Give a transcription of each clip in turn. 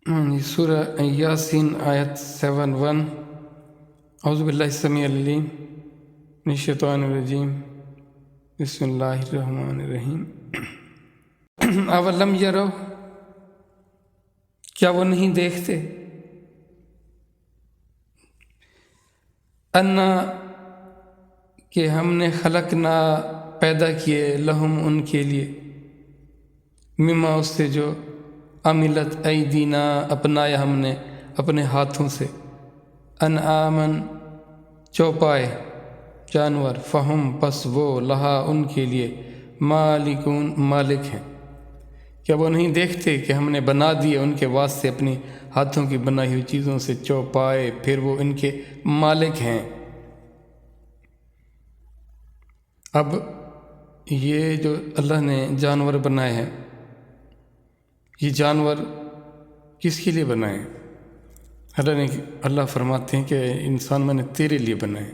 سورہ یاسین آیت 71 اعوذ باللہ السمیع العلیم من الشیطان الرجیم بسم اللہ الرحمن الرحیم اولم یرو، کیا وہ نہیں دیکھتے انا کہ ہم نے خلقنا پیدا کیے لہم ان کے لیے مما اس سے جو عملت ایدینا اپنایا ہم نے اپنے ہاتھوں سے انعامن چوپائے جانور فہم پس وہ لہا ان کے لیے مالکون مالک ہیں۔ کیا وہ نہیں دیکھتے کہ ہم نے بنا دیے ان کے واسطے اپنی ہاتھوں کی بنائی ہوئی چیزوں سے چوپائے، پھر وہ ان کے مالک ہیں۔ اب یہ جو اللہ نے جانور بنائے ہیں، یہ جانور کس کے لیے بنائے ہیں؟ اللہ فرماتے ہیں کہ انسان میں نے تیرے لیے بنائے۔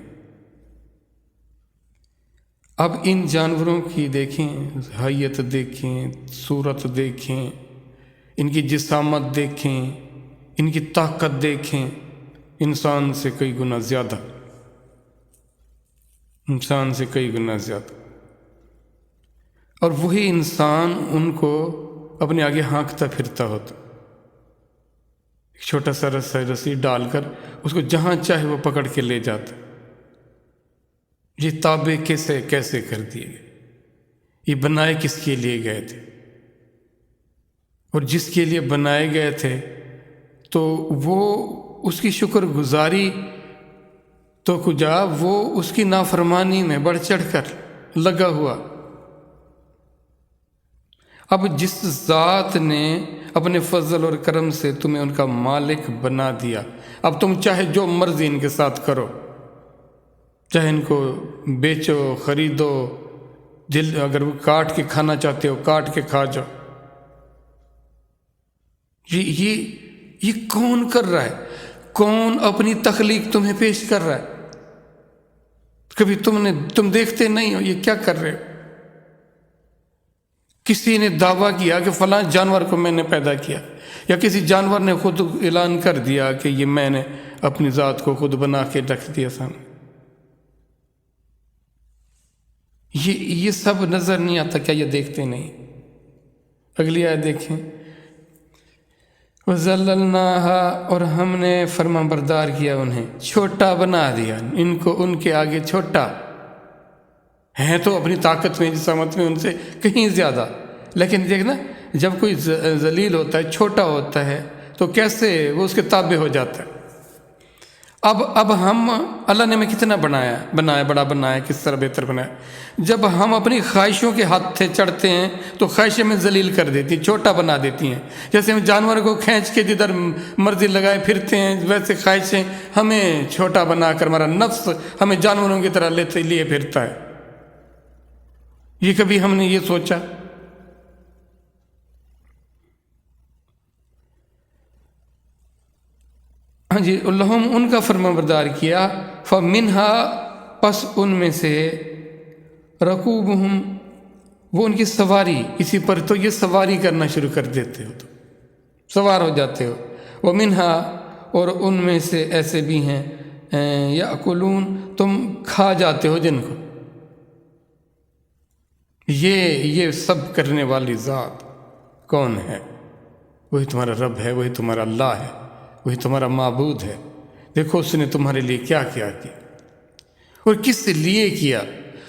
اب ان جانوروں کی دیکھیں، حیت دیکھیں، صورت دیکھیں، ان کی جسامت دیکھیں، ان کی طاقت دیکھیں، انسان سے کئی گنا زیادہ، انسان سے کئی گنا زیادہ، اور وہی انسان ان کو اپنے آگے ہانکتا پھرتا ہوتا، ایک چھوٹا سا رسی ڈال کر اس کو جہاں چاہے وہ پکڑ کے لے جاتا۔ یہ تابع کیسے کر دیے گئے؟ یہ بنائے کس کے لیے گئے تھے؟ اور جس کے لیے بنائے گئے تھے تو وہ اس کی شکر گزاری تو کجا، وہ اس کی نافرمانی میں بڑھ چڑھ کر لگا ہوا۔ اب جس ذات نے اپنے فضل اور کرم سے تمہیں ان کا مالک بنا دیا، اب تم چاہے جو مرضی ان کے ساتھ کرو، چاہے ان کو بیچو، خریدو، اگر وہ کاٹ کے کھانا چاہتے ہو کاٹ کے کھا جاؤ۔ یہ کون کر رہا ہے؟ کون اپنی تخلیق تمہیں پیش کر رہا ہے؟ کبھی تم دیکھتے نہیں ہو یہ کیا کر رہے ہو؟ کسی نے دعویٰ کیا کہ فلاں جانور کو میں نے پیدا کیا، یا کسی جانور نے خود اعلان کر دیا کہ یہ میں نے اپنی ذات کو خود بنا کے رکھ دیا سامنے۔ یہ سب نظر نہیں آتا کیا؟ یہ دیکھتے نہیں؟ اگلی آیت دیکھیں، وَذَلَّلْنَاهَا، اور ہم نے فرما بردار کیا انہیں، چھوٹا بنا دیا ان کو، ان کے آگے چھوٹا ہیں تو اپنی طاقت میں جسامت میں ان سے کہیں زیادہ، لیکن دیکھنا جب کوئی ذلیل ہوتا ہے، چھوٹا ہوتا ہے، تو کیسے وہ اس کے تابع ہو جاتا ہے۔ اب ہم اللہ نے ہمیں کتنا بڑا بنایا، کس طرح بہتر بنایا۔ جب ہم اپنی خواہشوں کے ہاتھ سے چڑھتے ہیں تو خواہشیں ہمیں ذلیل کر دیتی ہیں، چھوٹا بنا دیتی ہیں۔ جیسے ہم جانور کو کھینچ کے جدھر مرضی لگائے پھرتے ہیں، ویسے خواہشیں ہمیں چھوٹا بنا کر، ہمارا نفس ہمیں جانوروں کی طرح لیے پھرتا ہے۔ یہ کبھی ہم نے یہ سوچا؟ ہاں جی، اللہم ان کا فرما بردار کیا، فَمِنْهَا، پس ان میں سے، رَكُوبُهُمْ، وہ ان کی سواری، کسی پر تو یہ سواری کرنا شروع کر دیتے ہو، تو سوار ہو جاتے ہو۔ وَمِنْهَا، اور ان میں سے ایسے بھی ہیں یَأْكُلُونَ، تم کھا جاتے ہو جن کو۔ یہ سب کرنے والی ذات کون ہے؟ وہی تمہارا رب ہے، وہی تمہارا اللہ ہے، وہی تمہارا معبود ہے۔ دیکھو اس نے تمہارے لیے کیا کیا اور کس لیے کیا۔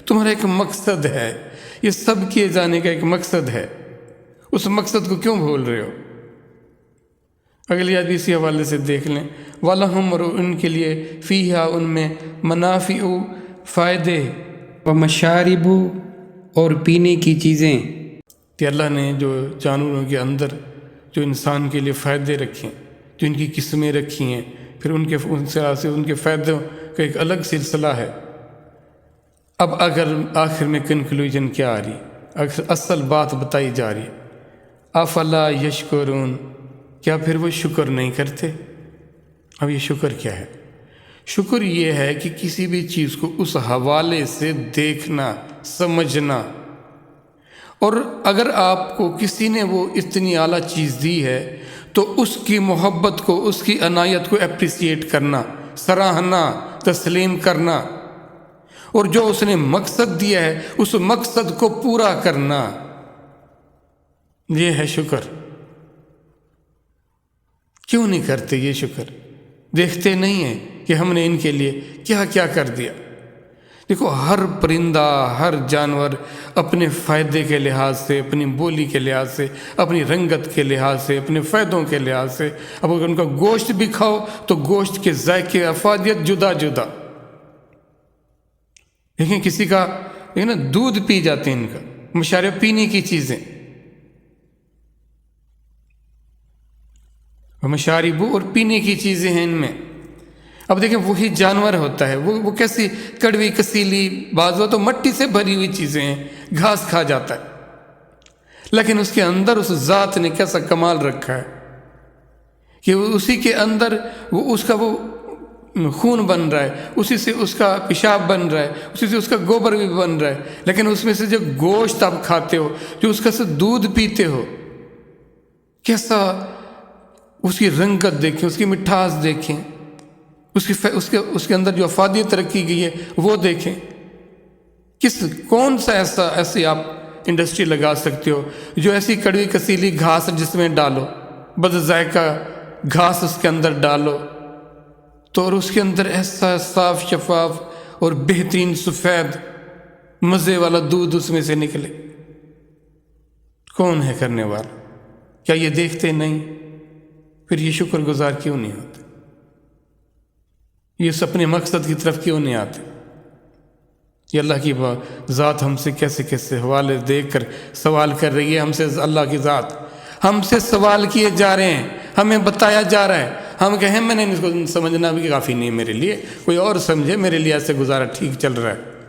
تمہارا ایک مقصد ہے، یہ سب کیے جانے کا ایک مقصد ہے، اس مقصد کو کیوں بھول رہے ہو؟ اگلی آیت اسی حوالے سے دیکھ لیں، وَلَهُمْ، اور ان کے لیے، فِيهَا، ان میں، منافع، فائدے، وَمَشَارِبُ، اور پینے کی چیزیں، کہ اللہ نے جو جانوروں کے اندر جو انسان کے لیے فائدے رکھے، جو ان کی قسمیں رکھی ہیں، پھر ان کے فائدوں کا ایک الگ سلسلہ ہے۔ اب اگر آخر میں کنکلوژن کیا آ رہی، اصل بات بتائی جا رہی، افلا یشکرون، کیا پھر وہ شکر نہیں کرتے؟ اب یہ شکر کیا ہے؟ شکر یہ ہے کہ کسی بھی چیز کو اس حوالے سے دیکھنا، سمجھنا، اور اگر آپ کو کسی نے وہ اتنی اعلیٰ چیز دی ہے تو اس کی محبت کو، اس کی عنایت کو اپریسیٹ کرنا، سراہنا، تسلیم کرنا، اور جو اس نے مقصد دیا ہے اس مقصد کو پورا کرنا، یہ ہے شکر۔ کیوں نہیں کرتے یہ شکر؟ دیکھتے نہیں ہیں کہ ہم نے ان کے لیے کیا کیا کر دیا۔ دیکھو، ہر پرندہ، ہر جانور اپنے فائدے کے لحاظ سے، اپنی بولی کے لحاظ سے، اپنی رنگت کے لحاظ سے، اپنے فائدوں کے لحاظ سے، اب اگر ان کا گوشت بھی کھاؤ تو گوشت کے ذائقے، افادیت جدا جدا۔ دیکھیں کسی کا نا دودھ پی جاتے ہیں، ان کا مشارے پینے کی چیزیں، مشارب اور پینے کی چیزیں ہیں ان میں۔ اب دیکھیں وہی جانور ہوتا ہے، وہ کیسی کڑوی کسیلی، بعض تو مٹی سے بھری ہوئی چیزیں ہیں، گھاس کھا جاتا ہے، لیکن اس کے اندر اس ذات نے کیسا کمال رکھا ہے کہ اسی کے اندر اس کا وہ خون بن رہا ہے، اسی سے اس کا پیشاب بن رہا ہے، اسی سے اس کا گوبر بھی بن رہا ہے، لیکن اس میں سے جو گوشت آپ کھاتے ہو، جو اس کا سے دودھ پیتے ہو، کیسا اس کی رنگت دیکھیں، اس کی مٹھاس دیکھیں، اس کے اندر جو افادیت رکھی گئی ہے وہ دیکھیں۔ کون سا ایسی آپ انڈسٹری لگا سکتے ہو جو ایسی کڑوی کسیلی گھاس جس میں ڈالو، بد ذائقہ گھاس اس کے اندر ڈالو تو اور اس کے اندر ایسا صاف شفاف اور بہترین سفید مزے والا دودھ اس میں سے نکلے؟ کون ہے کرنے والا؟ کیا یہ دیکھتے نہیں؟ پھر یہ شکر گزار کیوں نہیں ہوتے؟ یہ اس اپنے مقصد کی طرف کیوں نہیں آتے؟ یہ اللہ کی ذات ہم سے کیسے کیسے حوالے دیکھ کر سوال کر رہی ہے۔ ہم سے اللہ کی ذات ہم سے سوال کیے جا رہے ہیں، ہمیں بتایا جا رہا ہے، ہم کہیں میں نے اس کو سمجھنا بھی کافی نہیں ہے میرے لیے، کوئی اور سمجھے، میرے لیے ایسے گزارا ٹھیک چل رہا ہے۔